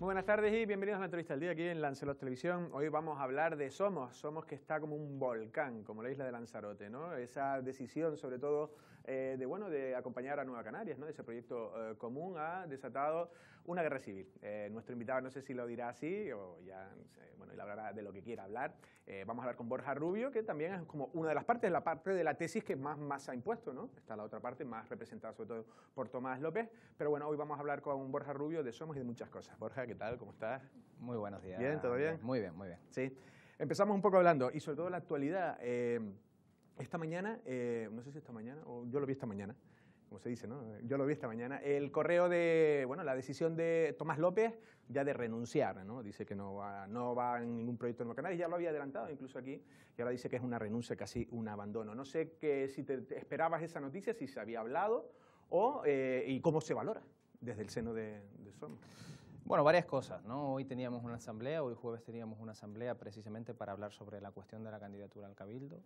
Muy buenas tardes y bienvenidos a la entrevista del día aquí en Lancelot Televisión. Hoy vamos a hablar de Somos que está como un volcán, como la isla de Lanzarote, ¿no? Esa decisión, sobre todo, de acompañar a Nueva Canarias, ¿no? Ese proyecto común ha desatado una guerra civil. Nuestro invitado, no sé si lo dirá así o ya, él hablará de lo que quiera hablar. Vamos a hablar con Borja Rubio, que también es como una de las partes, la parte de la tesis que más ha impuesto, ¿no? Está la otra parte, más representada sobre todo por Tomás López. Pero bueno, hoy vamos a hablar con Borja Rubio de Somos y de muchas cosas. Borja, ¿qué tal? ¿Cómo estás? Muy buenos días. ¿Bien? ¿Todo bien? Muy bien, muy bien. Sí. Empezamos un poco hablando, y sobre todo la actualidad. Esta mañana, no sé si esta mañana, o yo lo vi esta mañana, como se dice, ¿no? Yo lo vi esta mañana, el correo de, la decisión de Tomás López ya de renunciar, ¿no? Dice que no va en ningún proyecto en Nueva Canarias, ya lo había adelantado incluso aquí, y ahora dice que es una renuncia, casi un abandono. No sé si te esperabas esa noticia, si se había hablado, y cómo se valora desde el seno de Somos. Bueno, varias cosas, ¿no? Hoy teníamos una asamblea, hoy jueves teníamos una asamblea precisamente para hablar sobre la cuestión de la candidatura al Cabildo.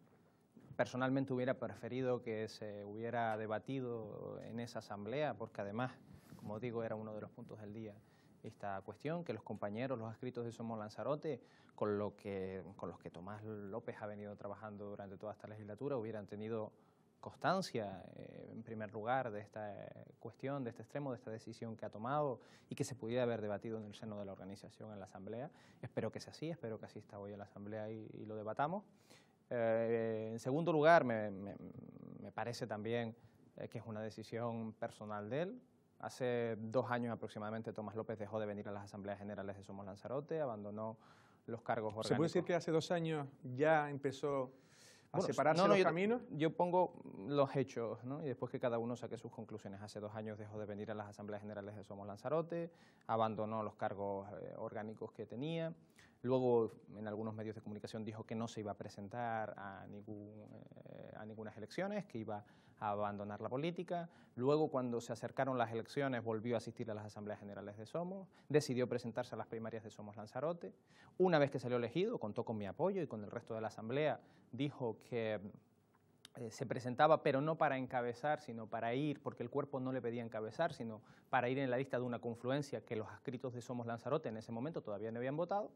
Personalmente hubiera preferido que se hubiera debatido en esa asamblea, porque además, como digo, era uno de los puntos del día esta cuestión, que los compañeros, los adscritos de Somos Lanzarote, con los que Tomás López ha venido trabajando durante toda esta legislatura, hubieran tenido constancia, en primer lugar, de esta cuestión, de este extremo, de esta decisión que ha tomado y que se pudiera haber debatido en el seno de la organización en la Asamblea. Espero que sea así, espero que asista hoy a la Asamblea y lo debatamos. En segundo lugar, me parece también que es una decisión personal de él. Hace 2 años aproximadamente Tomás López dejó de venir a las Asambleas Generales de Somos Lanzarote, abandonó los cargos orgánicos. ¿Se puede decir que hace 2 años ya empezó a separarse los caminos? Yo pongo los hechos, ¿no? Y después que cada uno saque sus conclusiones. Hace 2 años dejó de venir a las Asambleas Generales de Somos Lanzarote, abandonó los cargos orgánicos que tenía, luego en algunos medios de comunicación dijo que no se iba a presentar a ninguna elecciones, que iba a abandonar la política. Luego, cuando se acercaron las elecciones, volvió a asistir a las Asambleas Generales de Somos, decidió presentarse a las primarias de Somos Lanzarote. Una vez que salió elegido, contó con mi apoyo y con el resto de la Asamblea, dijo que se presentaba, pero no para encabezar, sino para ir, porque el cuerpo no le pedía encabezar, sino para ir en la lista de una confluencia que los adscritos de Somos Lanzarote en ese momento todavía no habían votado.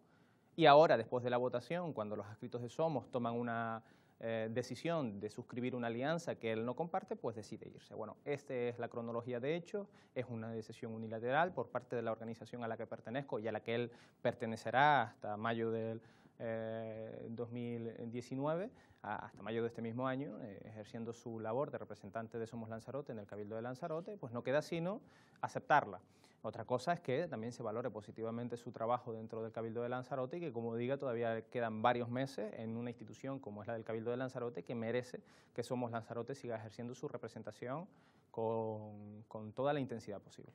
Y ahora, después de la votación, cuando los adscritos de Somos toman una decisión de suscribir una alianza que él no comparte, pues decide irse. Bueno, esta es la cronología de hechos, es una decisión unilateral por parte de la organización a la que pertenezco y a la que él pertenecerá hasta mayo del 2019, hasta mayo de este mismo año, ejerciendo su labor de representante de Somos Lanzarote en el Cabildo de Lanzarote. Pues no queda sino aceptarla. Otra cosa es que también se valore positivamente su trabajo dentro del Cabildo de Lanzarote y que, como diga, todavía quedan varios meses en una institución como es la del Cabildo de Lanzarote, que merece que Somos Lanzarote siga ejerciendo su representación con toda la intensidad posible.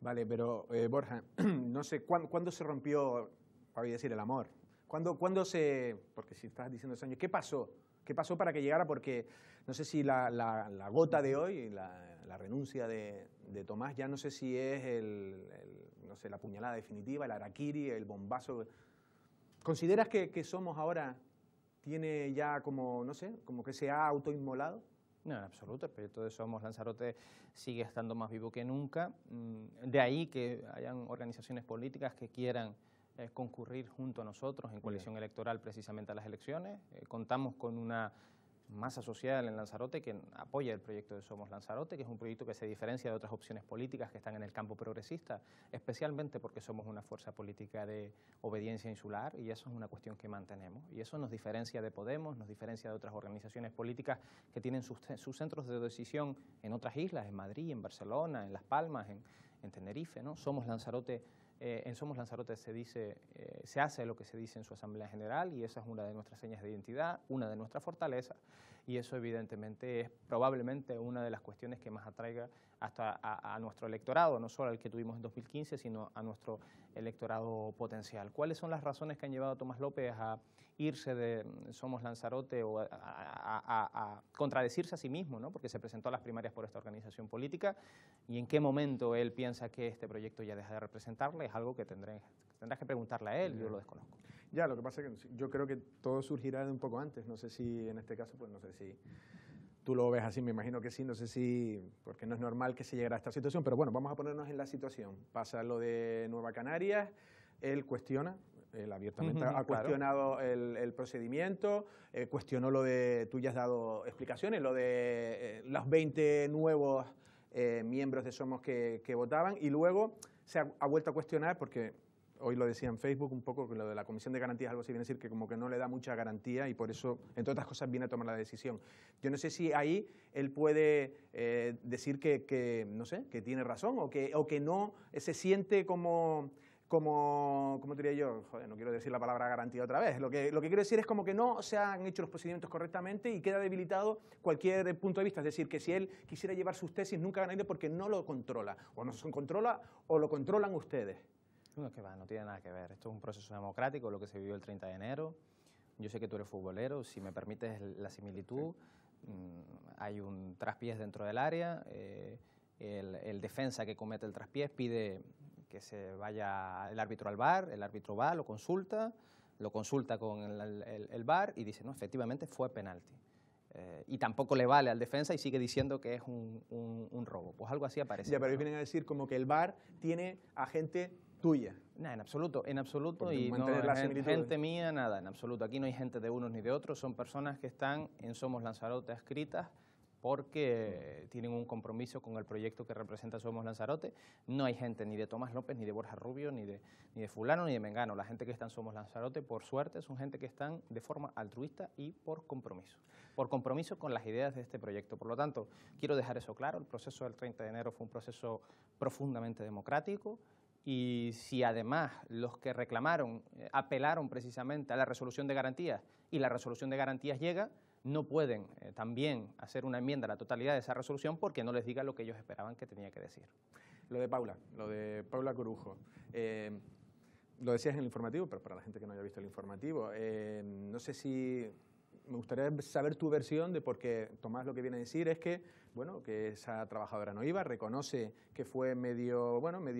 Vale, pero Borja, no sé, ¿cuándo se rompió, para decir, el amor? ¿Cuándo se...? Porque si estás diciendo 2 años, ¿qué pasó? ¿Qué pasó para que llegara? Porque no sé si la gota de hoy, la renuncia de Tomás, ya no sé si es la puñalada definitiva, el harakiri, el bombazo. ¿Consideras que Somos ahora tiene ya como que se ha autoinmolado? No, en absoluto. El proyecto de Somos Lanzarote sigue estando más vivo que nunca. De ahí que hayan organizaciones políticas que quieran concurrir junto a nosotros en coalición electoral precisamente a las elecciones. Contamos con una masa social en Lanzarote que apoya el proyecto de Somos Lanzarote, que es un proyecto que se diferencia de otras opciones políticas que están en el campo progresista, especialmente porque somos una fuerza política de obediencia insular, y eso es una cuestión que mantenemos. Y eso nos diferencia de Podemos, nos diferencia de otras organizaciones políticas que tienen sus centros de decisión en otras islas, en Madrid, en Barcelona, en Las Palmas, en Tenerife, ¿no? Somos Lanzarote. En Somos Lanzarote se hace lo que se dice en su Asamblea General, y esa es una de nuestras señas de identidad, una de nuestras fortalezas, y eso evidentemente es probablemente una de las cuestiones que más atraiga hasta a nuestro electorado, no solo al que tuvimos en 2015, sino a nuestro electorado potencial. ¿Cuáles son las razones que han llevado a Tomás López a irse de Somos Lanzarote o a contradecirse a sí mismo, ¿no? Porque se presentó a las primarias por esta organización política, y en qué momento él piensa que este proyecto ya deja de representarle? Es algo que tendrás que preguntarle a él, yo lo desconozco. Ya, lo que pasa es que yo creo que todo surgirá de un poco antes, no sé si en este caso, pues no sé si Tú lo ves así, me imagino que sí, no sé si, porque no es normal que se llegara a esta situación, pero bueno, vamos a ponernos en la situación. Pasa lo de Nueva Canarias, él cuestiona, él abiertamente ha cuestionado el procedimiento, cuestionó lo de, tú ya has dado explicaciones, lo de los 20 nuevos miembros de Somos que votaban, y luego se ha vuelto a cuestionar porque... Hoy lo decía en Facebook un poco, que lo de la Comisión de Garantías, algo así viene a decir que como que no le da mucha garantía y por eso, entre otras cosas, viene a tomar la decisión. Yo no sé si ahí él puede decir que, no sé, que tiene razón o que no se siente ¿cómo diría yo? Joder, no quiero decir la palabra garantía otra vez. Lo que quiero decir es como que no se han hecho los procedimientos correctamente y queda debilitado cualquier punto de vista. Es decir, que si él quisiera llevar sus tesis nunca ganaría porque no lo controla. O no se controla o lo controlan ustedes. No, que va, no tiene nada que ver. Esto es un proceso democrático, lo que se vivió el 30 de enero. Yo sé que tú eres futbolero, si me permites la similitud, hay un traspiés dentro del área, el defensa que comete el traspiés pide que se vaya el árbitro al VAR, el árbitro va, lo consulta con el VAR y dice, no, efectivamente fue penalti. Y tampoco le vale al defensa y sigue diciendo que es un robo. Pues algo así aparece. Ya, pero ellos vienen a decir como que el VAR tiene a gente tuya. No, en absoluto, y no es gente mía, nada, en absoluto. Aquí no hay gente de unos ni de otros, son personas que están en Somos Lanzarote adscritas porque tienen un compromiso con el proyecto que representa Somos Lanzarote. No hay gente ni de Tomás López, ni de Borja Rubio, ni de fulano, ni de mengano. La gente que está en Somos Lanzarote, por suerte, son gente que están de forma altruista y por compromiso con las ideas de este proyecto. Por lo tanto, quiero dejar eso claro, el proceso del 30 de enero fue un proceso profundamente democrático, y si además los que reclamaron apelaron precisamente a la resolución de garantías y la resolución de garantías llega, no pueden también hacer una enmienda a la totalidad de esa resolución porque no les diga lo que ellos esperaban que tenía que decir. Lo de Paula Corujo. Lo decías en el informativo, pero para la gente que no haya visto el informativo, no sé si... Me gustaría saber tu versión de por qué Tomás lo que viene a decir es que, bueno, que esa trabajadora no iba, reconoce que fue medio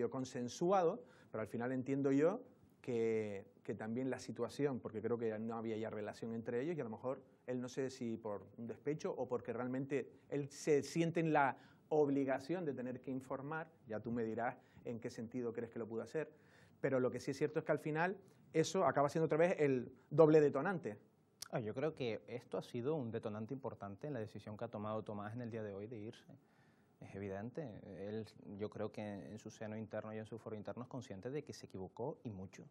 consensuado, pero al final entiendo yo que también la situación, porque creo que no había ya relación entre ellos y a lo mejor él no sé si por un despecho o porque realmente él se siente en la obligación de tener que informar, ya tú me dirás en qué sentido crees que lo pudo hacer, pero lo que sí es cierto es que al final eso acaba siendo otra vez el doble detonante. Yo creo que esto ha sido un detonante importante en la decisión que ha tomado Tomás en el día de hoy de irse. Es evidente. Él, yo creo que en su seno interno y en su foro interno es consciente de que se equivocó y mucho.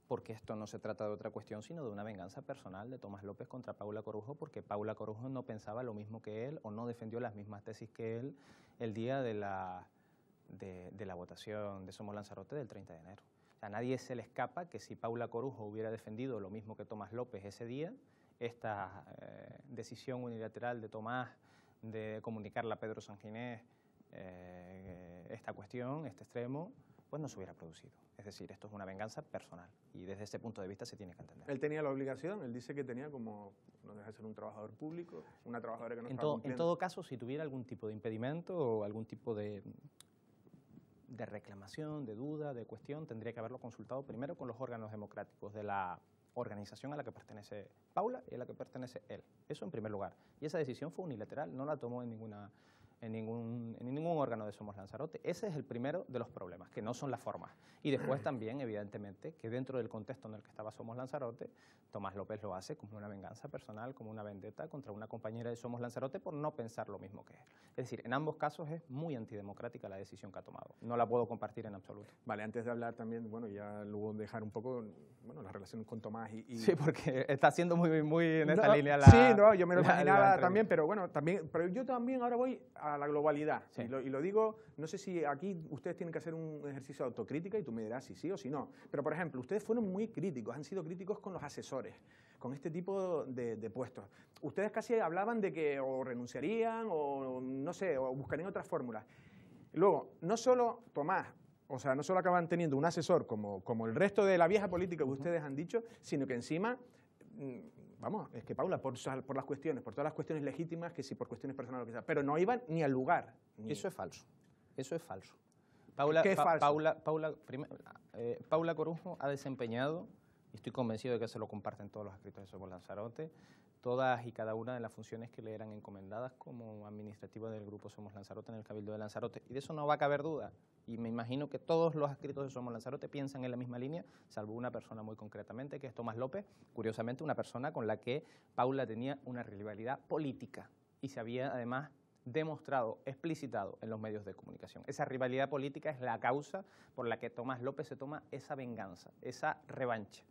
Porque esto no se trata de otra cuestión, sino de una venganza personal de Tomás López contra Paula Corujo, porque Paula Corujo no pensaba lo mismo que él o no defendió las mismas tesis que él el día de la votación de Somos Lanzarote del 30 de enero. A nadie se le escapa que si Paula Corujo hubiera defendido lo mismo que Tomás López ese día, esta decisión unilateral de Tomás de comunicarle a Pedro Sanginés esta cuestión, este extremo, pues no se hubiera producido. Es decir, esto es una venganza personal y desde ese punto de vista se tiene que entender. Él tenía la obligación, él dice que tenía como, no deja de ser un trabajador público, una trabajadora que no estaba cumpliendo. En todo caso, si tuviera algún tipo de impedimento o algún tipo de reclamación, de duda, de cuestión, tendría que haberlo consultado primero con los órganos democráticos de la organización a la que pertenece Paula y a la que pertenece él. Eso en primer lugar. Y esa decisión fue unilateral, no la tomó en ningún órgano de Somos Lanzarote. Ese es el primero de los problemas, que no son las formas. Y después también, evidentemente, que dentro del contexto en el que estaba Somos Lanzarote, Tomás López lo hace como una venganza personal, como una vendetta contra una compañera de Somos Lanzarote por no pensar lo mismo que él. Es decir, en ambos casos es muy antidemocrática la decisión que ha tomado. No la puedo compartir en absoluto. Vale, antes de hablar también, bueno, ya luego dejar un poco, bueno, las relaciones con Tomás y... Sí, porque está siendo muy en esta línea la... Sí, no, yo me lo imaginaba también, pero bueno, pero yo también ahora voy a la globalidad. Sí. Y lo digo, no sé si aquí ustedes tienen que hacer un ejercicio de autocrítica y tú me dirás si sí o si no. Pero, por ejemplo, ustedes fueron muy críticos, han sido críticos con los asesores, con este tipo de puestos. Ustedes casi hablaban de que o renunciarían o, no sé, o buscarían otras fórmulas. Luego, no solo Tomás, o sea, no solo acaban teniendo un asesor como el resto de la vieja política que ustedes han dicho, sino que encima... Vamos, es que Paula, por las cuestiones, por todas las cuestiones legítimas, que sí, por cuestiones personales, lo que sea, pero no iban ni al lugar. Eso es falso. Eso es falso. ¿Qué es falso? Paula Corujo ha desempeñado, y estoy convencido de que se lo comparten todos los escritores de Somos Lanzarote, todas y cada una de las funciones que le eran encomendadas como administrativa del Grupo Somos Lanzarote en el Cabildo de Lanzarote. Y de eso no va a caber duda. Y me imagino que todos los adscritos de Somos Lanzarote piensan en la misma línea, salvo una persona muy concretamente, que es Tomás López, curiosamente una persona con la que Paula tenía una rivalidad política y se había además demostrado, explicitado en los medios de comunicación. Esa rivalidad política es la causa por la que Tomás López se toma esa venganza, esa revancha,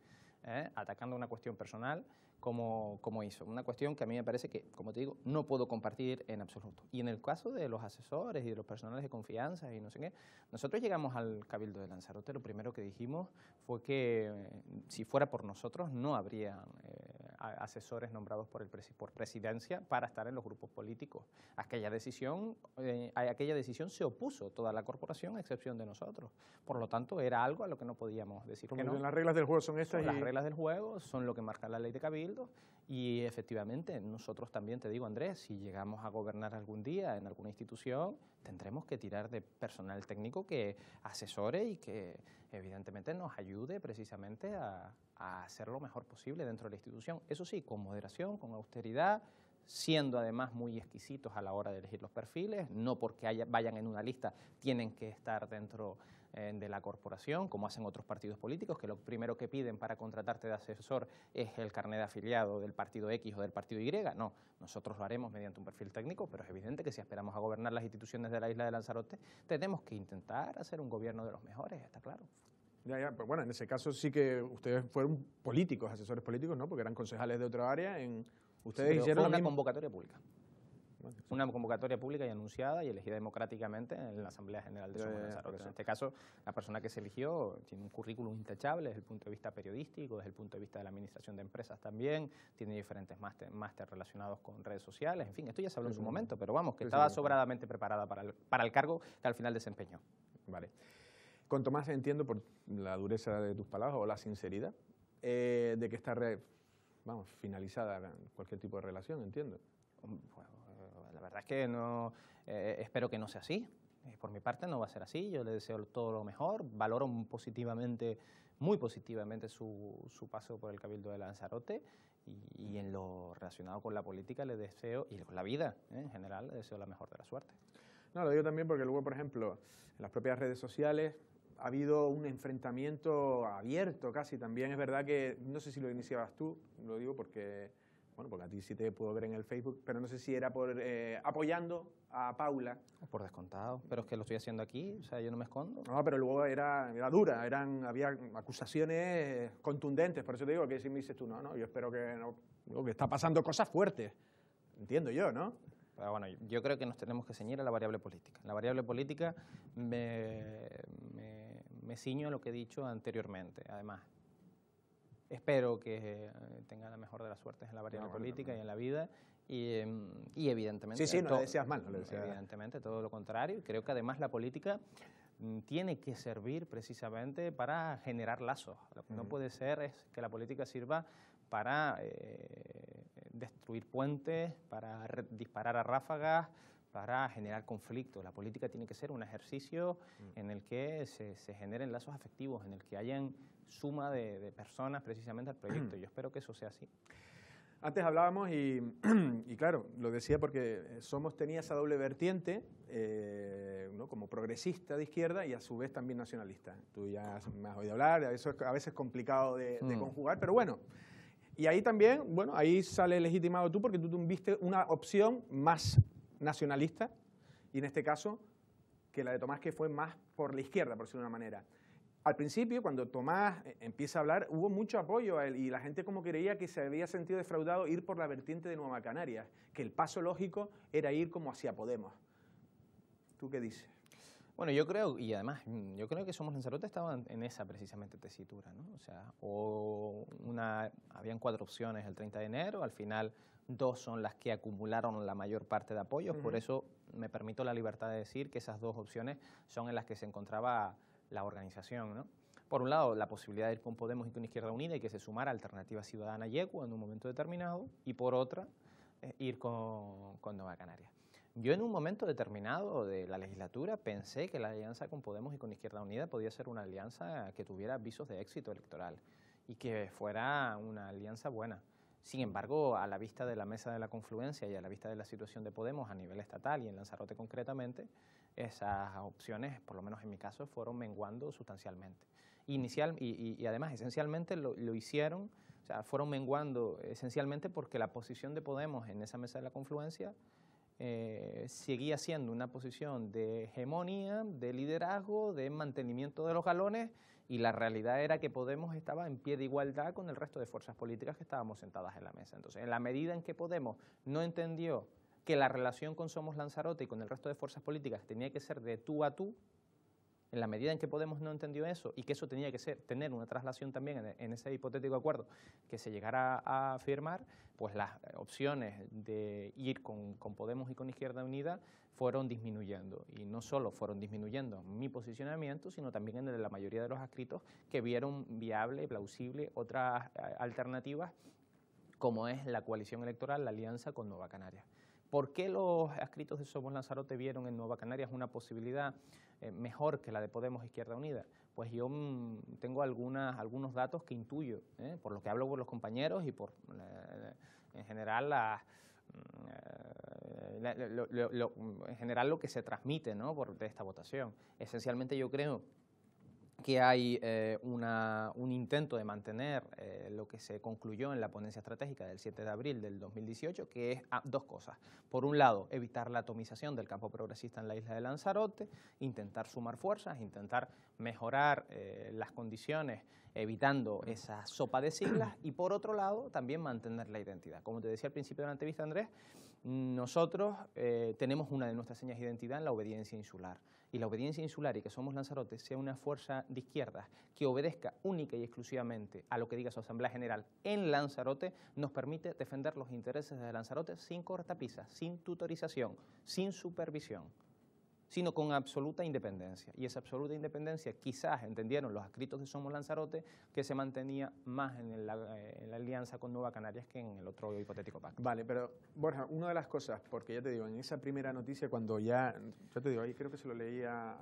atacando una cuestión personal como hizo. Una cuestión que a mí me parece que, como te digo, no puedo compartir en absoluto. Y en el caso de los asesores y de los personales de confianza y no sé qué, nosotros llegamos al Cabildo de Lanzarote, lo primero que dijimos fue que si fuera por nosotros no habría asesores nombrados por presidencia para estar en los grupos políticos. A aquella decisión se opuso toda la corporación, a excepción de nosotros. Por lo tanto, era algo a lo que no podíamos decir que no. Las reglas del juego son estas. Las reglas del juego son lo que marca la ley de Cabildo y efectivamente nosotros también, te digo, Andrés, si llegamos a gobernar algún día en alguna institución, tendremos que tirar de personal técnico que asesore y que evidentemente nos ayude precisamente a hacer lo mejor posible dentro de la institución. Eso sí, con moderación, con austeridad, siendo además muy exquisitos a la hora de elegir los perfiles, no porque vayan en una lista tienen que estar dentro de la corporación, como hacen otros partidos políticos, que lo primero que piden para contratarte de asesor es el carnet de afiliado del partido X o del partido Y. No, nosotros lo haremos mediante un perfil técnico, pero es evidente que si esperamos a gobernar las instituciones de la isla de Lanzarote, tenemos que intentar hacer un gobierno de los mejores, está claro. Ya, pues bueno, en ese caso sí que ustedes fueron políticos, asesores políticos, ¿no? Porque eran concejales de otra área. Ustedes hicieron una convocatoria pública. Bueno, sí. Una convocatoria pública y anunciada y elegida democráticamente en la Asamblea General de Somos Lanzarote. En este caso, la persona que se eligió tiene un currículum intachable desde el punto de vista periodístico, desde el punto de vista de la administración de empresas también, tiene diferentes máster relacionados con redes sociales, en fin, esto ya se habló en su momento, pero vamos, que estaba sobradamente preparada para el cargo que al final desempeñó. Vale. Con Tomás entiendo por la dureza de tus palabras o la sinceridad de que está finalizada cualquier tipo de relación, entiendo. Bueno, la verdad es que no, espero que no sea así. Por mi parte no va a ser así, yo le deseo todo lo mejor, valoro positivamente, muy positivamente su paso por el Cabildo de Lanzarote y en lo relacionado con la política le deseo, y con la vida en general, le deseo la mejor de la suerte. No, lo digo también porque luego, por ejemplo, en las propias redes sociales ha habido un enfrentamiento abierto casi. También es verdad que, no sé si lo iniciabas tú, lo digo porque, bueno, porque a ti sí te puedo ver en el Facebook, pero no sé si era por apoyando a Paula. Por descontado, pero es que lo estoy haciendo aquí, o sea, yo no me escondo. No, pero luego era dura, había acusaciones contundentes, por eso te digo que si me dices tú, no, yo espero que no, digo que está pasando cosas fuertes, entiendo yo, ¿no? Pero bueno, yo creo que nos tenemos que ceñir a la variable política. La variable política me ciño a lo que he dicho anteriormente. Además, espero que tenga la mejor de las suertes en la variable política y en la vida. Y evidentemente... Sí, no le deseas mal. No le deseas... Evidentemente, todo lo contrario. Y creo que además la política tiene que servir precisamente para generar lazos. Lo que no puede ser es que la política sirva para destruir puentes, para disparar a ráfagas, para generar conflictos. La política tiene que ser un ejercicio en el que se generen lazos afectivos, en el que hayan suma de personas precisamente al proyecto. Yo espero que eso sea así. Antes hablábamos y claro, lo decía porque Somos tenía esa doble vertiente, ¿no? Como progresista de izquierda y a su vez también nacionalista. Tú ya me has oído hablar, eso es a veces complicado de conjugar, pero bueno. Y ahí también, bueno, ahí sale legitimado tú porque tú viste una opción más nacionalista y en este caso que la de Tomás, que fue más por la izquierda, por decirlo de una manera. Al principio, cuando Tomás empieza a hablar, hubo mucho apoyo a él y la gente como creía que se había sentido defraudado ir por la vertiente de Nueva Canarias, que el paso lógico era ir como hacia Podemos. ¿Tú qué dices? Bueno, yo creo, y además, yo creo que Somos Lanzarote estaba en esa precisamente tesitura, ¿no? O sea, habían 4 opciones el 30 de enero, al final 2 son las que acumularon la mayor parte de apoyos, por eso me permito la libertad de decir que esas 2 opciones son en las que se encontraba la organización, ¿no? Por un lado, la posibilidad de ir con Podemos y con Izquierda Unida y que se sumara Alternativa Ciudadana Yecua en un momento determinado, y por otra, ir con Nueva Canarias. Yo en un momento determinado de la legislatura pensé que la alianza con Podemos y con Izquierda Unida podía ser una alianza que tuviera visos de éxito electoral y que fuera una alianza buena. Sin embargo, a la vista de la mesa de la confluencia y a la vista de la situación de Podemos a nivel estatal y en Lanzarote concretamente, esas opciones, por lo menos en mi caso, fueron menguando sustancialmente. Y además, esencialmente lo hicieron, o sea, fueron menguando esencialmente porque la posición de Podemos en esa mesa de la confluencia seguía siendo una posición de hegemonía, de liderazgo, de mantenimiento de los galones, y la realidad era que Podemos estaba en pie de igualdad con el resto de fuerzas políticas que estábamos sentadas en la mesa. Entonces, en la medida en que Podemos no entendió que la relación con Somos Lanzarote y con el resto de fuerzas políticas tenía que ser de tú a tú, en la medida en que Podemos no entendió eso y que eso tenía que tener una traslación también en ese hipotético acuerdo que se llegara a firmar, pues las opciones de ir con Podemos y con Izquierda Unida fueron disminuyendo. Y no solo fueron disminuyendo mi posicionamiento, sino también en el de la mayoría de los adscritos que vieron viable, plausible otras alternativas, como es la coalición electoral, la alianza con Nueva Canarias. ¿Por qué los adscritos de Somos Lanzarote vieron en Nueva Canarias una posibilidad mejor que la de Podemos Izquierda Unida? Pues yo tengo algunos datos que intuyo, por lo que hablo con los compañeros y por, en general, lo que se transmite, ¿no?, de esta votación. Esencialmente yo creo que hay un intento de mantener lo que se concluyó en la ponencia estratégica del 7 de abril del 2018, que es dos cosas. Por un lado, evitar la atomización del campo progresista en la isla de Lanzarote, intentar sumar fuerzas, intentar mejorar las condiciones, evitando esa sopa de siglas, y por otro lado, también mantener la identidad. Como te decía al principio de la entrevista, Andrés, nosotros tenemos una de nuestras señas de identidad en la obediencia insular. Y la obediencia insular y que Somos Lanzarote sea una fuerza de izquierdas que obedezca única y exclusivamente a lo que diga su Asamblea General en Lanzarote, nos permite defender los intereses de Lanzarote sin cortapisas, sin tutorización, sin supervisión, sino con absoluta independencia. Y esa absoluta independencia quizás entendieron los adscritos de Somos Lanzarote que se mantenía más en la alianza con Nueva Canarias que en el otro hipotético pacto. Vale, pero Borja, una de las cosas, porque ya te digo, en esa primera noticia cuando yo te digo, ahí creo que se lo leía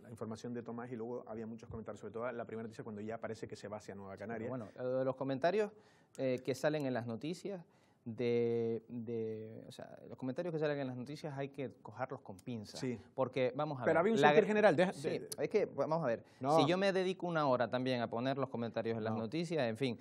la información de Tomás y luego había muchos comentarios, sobre todo la primera noticia cuando ya parece que se va hacia Nueva Canarias. Pero bueno, de los comentarios que salen en las noticias, o sea, los comentarios que salen en las noticias hay que cogerlos con pinzas, sí. Porque vamos a ver. Pero había un sentir general. Sí, es que vamos a ver. No. Si yo me dedico una hora también a poner los comentarios en las noticias, en fin,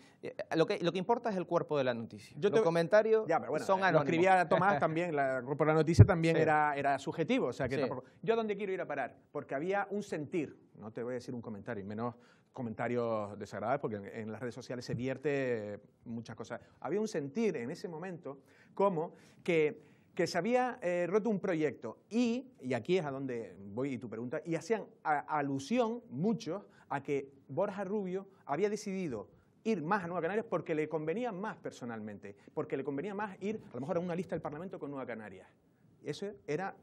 lo que importa es el cuerpo de la noticia. Los comentarios son anónimos. Lo escribía Tomás también, por la noticia también sí. era subjetivo, o sea que tampoco. ¿Yo a dónde quiero ir a parar? Porque había un sentir, no te voy a decir un comentario, y menos comentarios desagradables, porque en las redes sociales se vierte muchas cosas. Había un sentir en ese momento como que se había roto un proyecto y aquí es a donde voy y tu pregunta, y hacían alusión muchos a que Borja Rubio había decidido ir más a Nueva Canarias porque le convenía más personalmente, porque le convenía más ir a lo mejor a una lista del Parlamento con Nueva Canarias.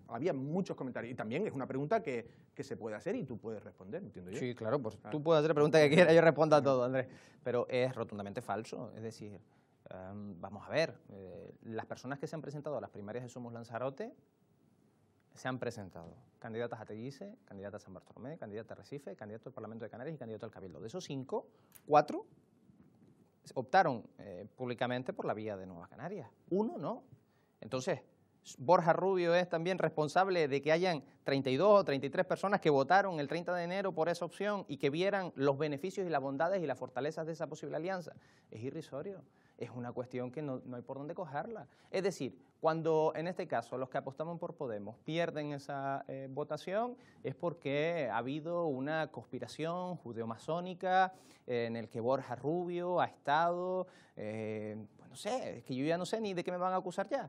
Había muchos comentarios. Y también es una pregunta que se puede hacer y tú puedes responder, entiendo yo. Sí, claro, pues tú puedes hacer la pregunta que quieras, yo respondo a todo, Andrés. Pero es rotundamente falso. Es decir, vamos a ver, las personas que se han presentado a las primarias de Somos Lanzarote se han presentado. Candidatas a Teguise, candidata a San Bartolomé, candidata a Recife, candidato al Parlamento de Canarias y candidato al Cabildo. De esos 5, 4 optaron públicamente por la vía de Nueva Canarias. 1 no. Entonces, Borja Rubio es también responsable de que hayan 32 o 33 personas que votaron el 30 de enero por esa opción y que vieran los beneficios y las bondades y las fortalezas de esa posible alianza. Es irrisorio. Es una cuestión que no hay por dónde cogerla. Es decir, cuando en este caso los que apostamos por Podemos pierden esa votación es porque ha habido una conspiración judeomasónica en el que Borja Rubio ha estado, pues no sé, es que yo ya no sé ni de qué me van a acusar ya.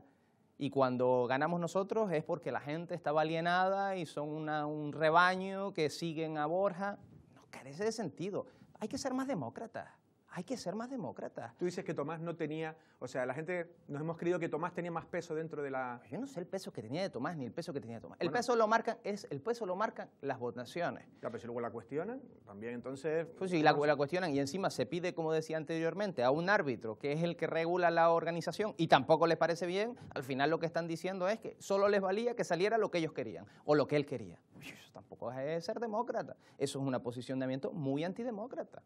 Y cuando ganamos nosotros es porque la gente estaba alienada y son un rebaño que siguen a Borja. No carece de sentido. Hay que ser más demócratas. Hay que ser más demócratas. Tú dices que Tomás no tenía, o sea, la gente nos hemos creído que Tomás tenía más peso dentro de la... Yo no sé el peso que tenía de Tomás ni el peso que tenía de Tomás. El peso lo marcan las votaciones. Ya, pero si luego la cuestionan, también entonces... Pues sí, la cuestionan y encima se pide, como decía anteriormente, a un árbitro que es el que regula la organización y tampoco les parece bien. Al final lo que están diciendo es que solo les valía que saliera lo que ellos querían o lo que él quería. Eso tampoco es ser demócrata. Eso es un posicionamiento muy antidemócrata.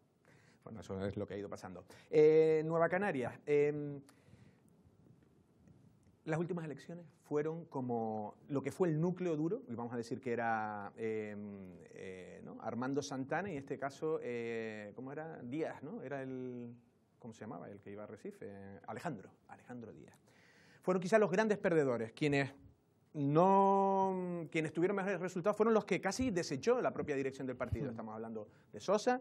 Bueno, eso es lo que ha ido pasando. Nueva Canarias. Las últimas elecciones fueron como lo que fue el núcleo duro, y vamos a decir que era ¿no? Armando Santana, y en este caso, ¿cómo era? Díaz, ¿no? Era el, ¿cómo se llamaba? El que iba a Recife, Alejandro Díaz. Fueron quizás los grandes perdedores, quienes tuvieron mejores resultados fueron los que casi desechó la propia dirección del partido. Estamos hablando de Sosa,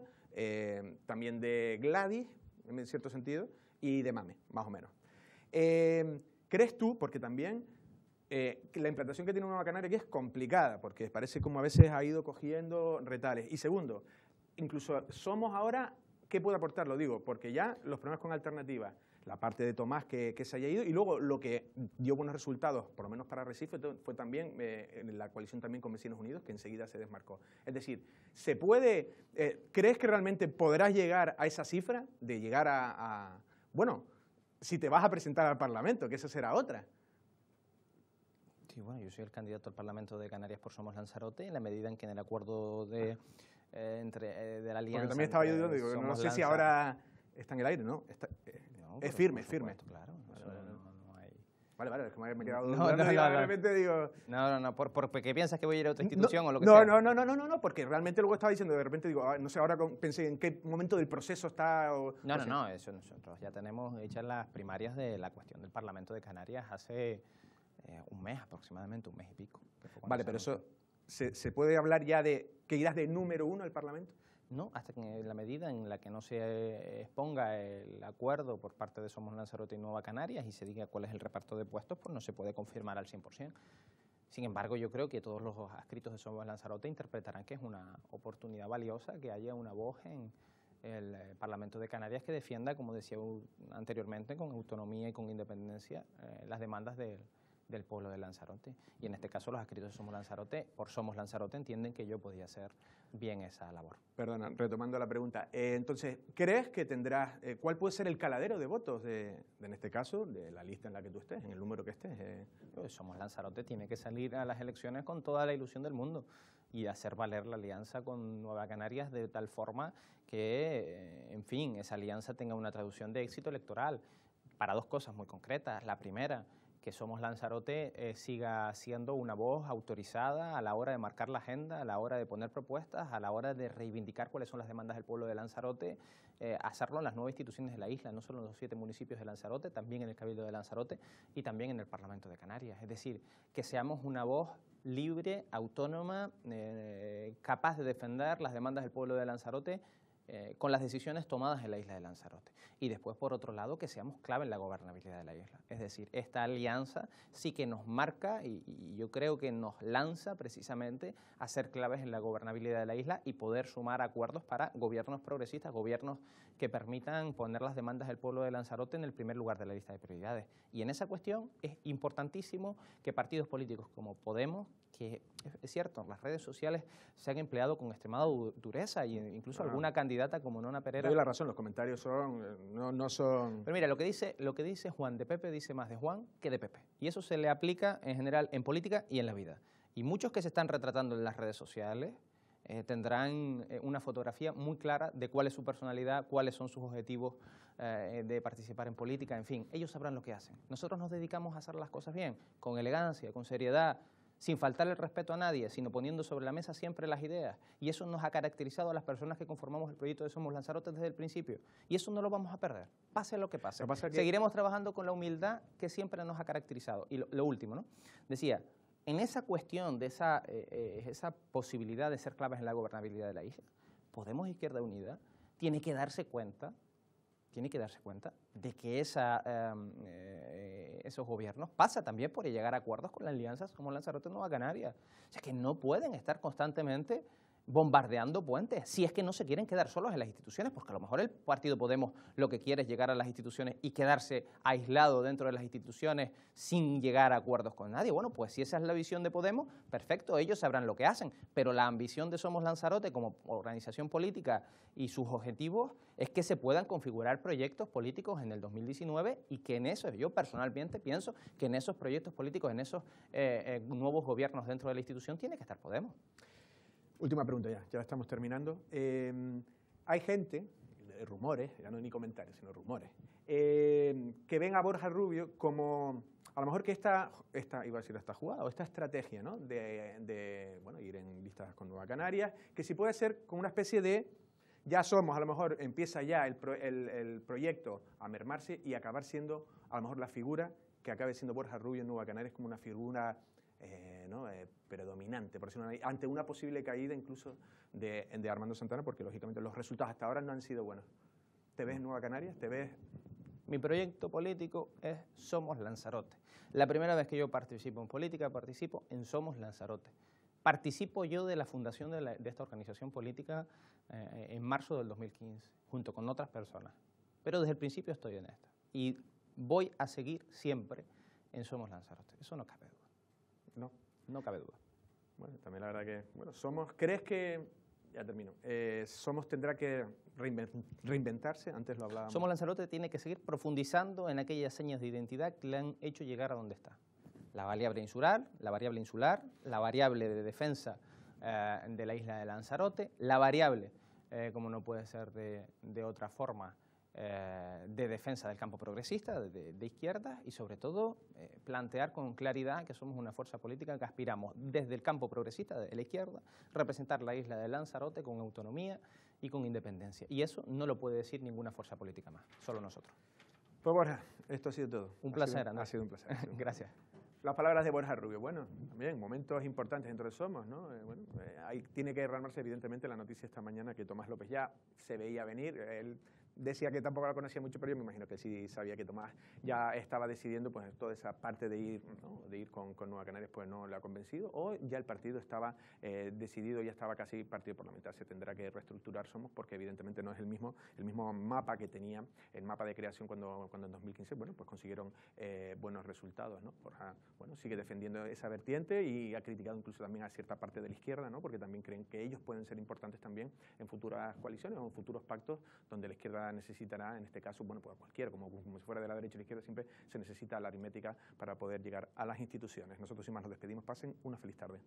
también de Gladys, en cierto sentido, y de Mame, más o menos. ¿Crees tú, porque también la implantación que tiene Nueva Canaria aquí es complicada, porque parece como a veces ha ido cogiendo retales? Y segundo, incluso Somos ahora, ¿qué puede aportar? Lo digo, porque ya los problemas con Alternativa, la parte de Tomás que se haya ido, y luego lo que dio buenos resultados, por lo menos para Recife, fue también la coalición también con Vecinos Unidos, que enseguida se desmarcó. Es decir, ¿se puede, crees que realmente podrás llegar a esa cifra de llegar bueno, si te vas a presentar al Parlamento, que esa será otra? Sí, bueno, yo soy el candidato al Parlamento de Canarias por Somos Lanzarote, en la medida en que en el acuerdo de la alianza... Porque también estaba yo diciendo, digo, no sé si ahora está en el aire, ¿no? No, es firme, firme. Firme. Claro, no hay... Vale, es que me he quedado dudando, de repente digo... No, ¿porque piensas que voy a ir a otra institución o lo que sea? No, porque realmente luego estaba diciendo, de repente digo, no sé, ahora pensé en qué momento del proceso está... No, eso nosotros ya tenemos hechas las primarias de la cuestión del Parlamento de Canarias hace un mes aproximadamente, un mes y pico. Vale, pero eso, ¿se puede hablar ya de que irás de número 1 al Parlamento? No, hasta que en la medida en la que no se exponga el acuerdo por parte de Somos Lanzarote y Nueva Canarias y se diga cuál es el reparto de puestos, pues no se puede confirmar al 100%. Sin embargo, yo creo que todos los adscritos de Somos Lanzarote interpretarán que es una oportunidad valiosa que haya una voz en el Parlamento de Canarias que defienda, como decía anteriormente, con autonomía y con independencia las demandas del pueblo de Lanzarote. Y en este caso los adscritos de Somos Lanzarote, por Somos Lanzarote, entienden que yo podía hacer bien esa labor. Perdona, retomando la pregunta. Entonces, ¿crees que tendrás, cuál puede ser el caladero de votos en este caso, de la lista en la que tú estés, en el número que estés? Pues Somos Lanzarote tiene que salir a las elecciones con toda la ilusión del mundo y hacer valer la alianza con Nueva Canarias de tal forma que, en fin, esa alianza tenga una traducción de éxito electoral para dos cosas muy concretas. La primera, que Somos Lanzarote siga siendo una voz autorizada a la hora de marcar la agenda, a la hora de poner propuestas, a la hora de reivindicar cuáles son las demandas del pueblo de Lanzarote, hacerlo en las nuevas instituciones de la isla, no solo en los 7 municipios de Lanzarote, también en el Cabildo de Lanzarote y también en el Parlamento de Canarias. Es decir, que seamos una voz libre, autónoma, capaz de defender las demandas del pueblo de Lanzarote con las decisiones tomadas en la isla de Lanzarote. Y después, por otro lado, que seamos clave en la gobernabilidad de la isla. Es decir, esta alianza sí que nos marca y yo creo que nos lanza precisamente a ser claves en la gobernabilidad de la isla y poder sumar acuerdos para gobiernos progresistas, gobiernos que permitan poner las demandas del pueblo de Lanzarote en el primer lugar de la lista de prioridades. Y en esa cuestión es importantísimo que partidos políticos como Podemos, que es cierto, las redes sociales se han empleado con extremada dureza e incluso alguna candidata como Nona Perera... Doy la razón, los comentarios no son... Pero mira, lo que dice Juan de Pepe dice más de Juan que de Pepe. Y eso se le aplica en general en política y en la vida. Y muchos que se están retratando en las redes sociales tendrán una fotografía muy clara de cuál es su personalidad, cuáles son sus objetivos de participar en política, en fin, ellos sabrán lo que hacen. Nosotros nos dedicamos a hacer las cosas bien, con elegancia, con seriedad, sin faltar el respeto a nadie, sino poniendo sobre la mesa siempre las ideas. Y eso nos ha caracterizado a las personas que conformamos el proyecto de Somos Lanzarote desde el principio. Y eso no lo vamos a perder, pase lo que pase. Seguiremos trabajando con la humildad que siempre nos ha caracterizado. Y lo último, ¿no? Decía, en esa cuestión de esa posibilidad de ser claves en la gobernabilidad de la isla, Podemos Izquierda Unida tiene que darse cuenta de que esos gobiernos pasa también por llegar a acuerdos con las alianzas como Lanzarote y Nueva Canarias. O sea, que no pueden estar constantemente bombardeando puentes, si es que no se quieren quedar solos en las instituciones, porque a lo mejor el Partido Podemos lo que quiere es llegar a las instituciones y quedarse aislado dentro de las instituciones sin llegar a acuerdos con nadie. Bueno, pues si esa es la visión de Podemos, perfecto, ellos sabrán lo que hacen, pero la ambición de Somos Lanzarote como organización política y sus objetivos es que se puedan configurar proyectos políticos en el 2019 y que en eso, yo personalmente pienso que en esos proyectos políticos, en esos nuevos gobiernos dentro de la institución tiene que estar Podemos. Última pregunta ya estamos terminando. Hay gente, rumores, ya no ni comentarios, sino rumores, que ven a Borja Rubio como, a lo mejor que esta iba a decir esta jugada, o esta estrategia, ¿no? de bueno, ir en listas con Nueva Canarias, que si puede ser como una especie de, ya somos, a lo mejor empieza ya el proyecto a mermarse y acabar siendo, a lo mejor, la figura que acabe siendo Borja Rubio en Nueva Canarias como una figura ¿no? Predominante, por decirlo así, ante una posible caída incluso de Armando Santana, porque lógicamente los resultados hasta ahora no han sido buenos. ¿Te ves en Nueva Canarias? ¿Te ves? Mi proyecto político es Somos Lanzarote. La primera vez que yo participo en política, participo en Somos Lanzarote. Participo yo de la fundación de esta organización política en marzo del 2015, junto con otras personas. Pero desde el principio estoy en esta. Y voy a seguir siempre en Somos Lanzarote. Eso no cabe duda. No cabe duda. Bueno, también la verdad que, bueno, Somos, ¿crees que, ya termino, Somos tendrá que reinventarse? Antes lo hablábamos. Somos Lanzarote tiene que seguir profundizando en aquellas señas de identidad que le han hecho llegar a donde está. La variable insular, la variable de defensa de la isla de Lanzarote, la variable, como no puede ser de otra forma, de defensa del campo progresista, de izquierda, y sobre todo plantear con claridad que somos una fuerza política que aspiramos desde el campo progresista, de la izquierda, representar la isla de Lanzarote con autonomía y con independencia. Y eso no lo puede decir ninguna fuerza política más, solo nosotros. Pues Borja, esto ha sido todo. Un placer, Andrés. Ha sido un placer. Gracias. Las palabras de Borja Rubio. Bueno, también momentos importantes dentro de Somos, ¿no? Bueno, ahí tiene que derramarse evidentemente la noticia esta mañana que Tomás López ya se veía venir. Él decía que tampoco la conocía mucho, pero yo me imagino que sí sabía que Tomás ya estaba decidiendo, pues toda esa parte de ir, ¿no? De ir con Nueva Canarias, pues no le ha convencido, o ya el partido estaba decidido, ya estaba casi partido parlamentario. Se tendrá que reestructurar Somos, porque evidentemente no es el mismo mapa que tenía, el mapa de creación cuando en 2015, bueno, pues consiguieron buenos resultados, ¿no? Borja, bueno, sigue defendiendo esa vertiente y ha criticado incluso también a cierta parte de la izquierda, ¿no? Porque también creen que ellos pueden ser importantes también en futuras coaliciones o en futuros pactos donde la izquierda necesitará, en este caso, bueno, pues a cualquiera, como si fuera de la derecha o la izquierda, siempre se necesita la aritmética para poder llegar a las instituciones. Nosotros sin más nos despedimos. Pasen una feliz tarde.